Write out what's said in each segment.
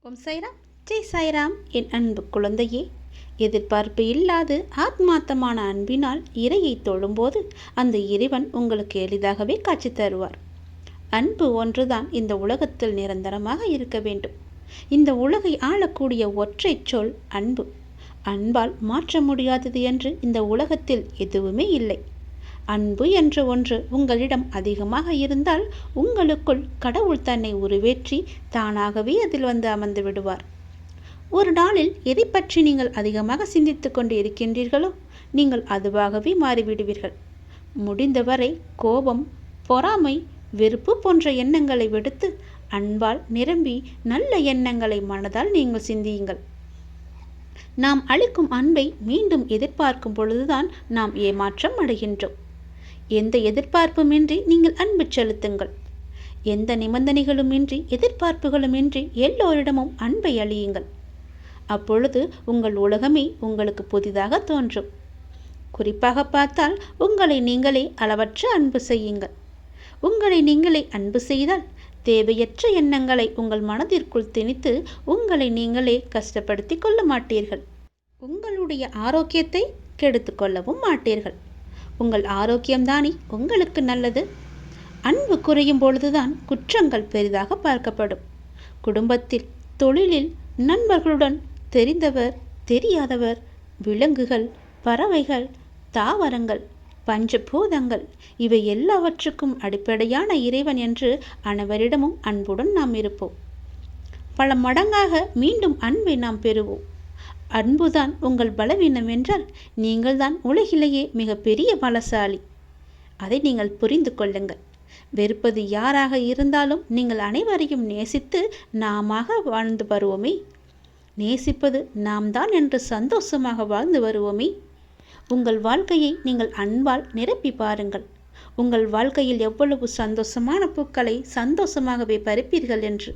ஓம் சாய்ராம். ஜெய் சாய்ராம். என் அன்பு குழந்தையே, எதிர்பார்ப்பு இல்லாது ஆத்மார்த்தமான அன்பினால் இறையை தொழும்போது அந்த இறைவன் உங்களுக்கு எளிதாகவே காட்சி தருவார். அன்பு ஒன்றுதான் இந்த உலகத்தில் நிரந்தரமாக இருக்க வேண்டும். இந்த உலகை ஆளக்கூடிய ஒற்றை சொல் அன்பு. அன்பால் மாற்ற முடியாதது என்று இந்த உலகத்தில் எதுவுமே இல்லை. அன்பு என்ற ஒன்று உங்களிடம் அதிகமாக இருந்தால் உங்களுக்குள் கடவுள் தன்னை உருவேற்றி தானாகவே அதில் வந்து அமர்ந்து விடுவார். ஒரு நாளில் எதை பற்றி நீங்கள் அதிகமாக சிந்தித்து கொண்டு இருக்கின்றீர்களோ நீங்கள் அதுவாகவே மாறிவிடுவீர்கள். முடிந்தவரை கோபம், பொறாமை, வெறுப்பு போன்ற எண்ணங்களை விடுத்து அன்பால் நிரம்பி நல்ல எண்ணங்களை மனதால் நீங்கள் சிந்தியுங்கள். நாம் அளிக்கும் அன்பை மீண்டும் எதிர்பார்க்கும் பொழுதுதான் நாம் ஏமாற்றம் அடைகின்றோம். எந்த எதிர்பார்ப்புமின்றி நீங்கள் அன்பு செலுத்துங்கள். எந்த நிபந்தனைகளுமின்றி எதிர்பார்ப்புகளுமின்றி எல்லோரிடமும் அன்பை அளியுங்கள். அப்பொழுது உங்கள் உலகமே உங்களுக்கு புதிதாக தோன்றும். குறிப்பாக பார்த்தால் உங்களை நீங்களே அளவற்ற அன்பு செய்யுங்கள். உங்களை நீங்களே அன்பு செய்தால் தேவையற்ற எண்ணங்களை உங்கள் மனதிற்குள் திணித்து உங்களை நீங்களே கஷ்டப்படுத்தி கொள்ள மாட்டீர்கள். உங்களுடைய ஆரோக்கியத்தை கெடுத்து கொள்ளவும் மாட்டீர்கள். உங்கள் ஆரோக்கியம்தானே உங்களுக்கு நல்லது. அன்பு குறையும் பொழுதுதான் குற்றங்கள் பெரிதாக பார்க்கப்படும். குடும்பத்தில், தொழிலில், நண்பர்களுடன், தெரிந்தவர், தெரியாதவர், விலங்குகள், பறவைகள், தாவரங்கள், பஞ்சபூதங்கள் இவை எல்லாவற்றுக்கும் அடிப்படையான இறைவன் என்று அனைவரிடமும் அன்புடன் நாம் இருப்போம். பல மடங்காக மீண்டும் அன்பை நாம் பெறுவோம். அன்புதான் உங்கள் பலவீனம் என்றால் நீங்கள்தான் உலகிலேயே மிகப்பெரிய பலசாலி. அதை நீங்கள் புரிந்து கொள்ளுங்கள். வெறுப்பது யாராக இருந்தாலும் நீங்கள் அனைவரையும் நேசித்து நாமாக வாழ்ந்து வருவோமே. நேசிப்பது நாம் தான் என்று சந்தோஷமாக வாழ்ந்து வருவோமே. உங்கள் வாழ்க்கையை நீங்கள் அன்பால் நிரப்பி பாருங்கள். உங்கள் வாழ்க்கையில் எவ்வளவு சந்தோஷமான பூக்களை சந்தோஷமாகவே பறிப்பீர்கள் என்று.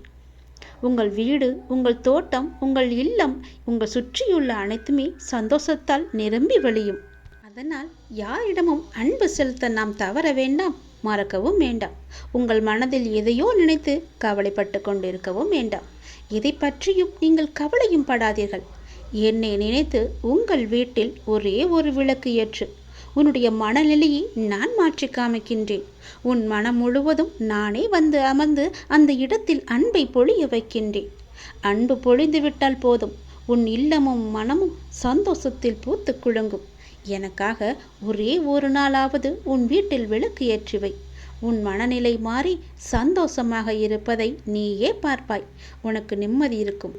உங்கள் வீடு, உங்கள் தோட்டம், உங்கள் இல்லம், உங்கள் சுற்றியுள்ள அனைத்துமே சந்தோஷத்தால் நிரம்பி வழியும். அதனால் யாரிடமும் அன்பு செலுத்த நாம் தவற வேண்டாம், மறக்கவும் வேண்டாம். உங்கள் மனதில் எதையோ நினைத்து கவலைப்பட்டு கொண்டிருக்கவும் வேண்டாம். எதை பற்றியும் நீங்கள் கவலையும் படாதீர்கள். என்னை நினைத்து உங்கள் வீட்டில் ஒரே ஒரு விளக்கு ஏற்று. உன்னுடைய மனநிலையை நான் மாற்றி காமிக்கின்றேன். உன் மனம் முழுவதும் நானே வந்து அமர்ந்து அந்த இடத்தில் அன்பை பொழிய வைக்கின்றேன். அன்பு பொழிந்து விட்டால் போதும், உன் இல்லமும் மனமும் சந்தோஷத்தில் பூத்து குலுங்கும். எனக்காக ஒரே ஒரு நாளாவது உன் வீட்டில் விளக்கு ஏற்றிவை. உன் மனநிலை மாறி சந்தோஷமாக இருப்பதை நீயே பார்ப்பாய். உனக்கு நிம்மதி இருக்கும்.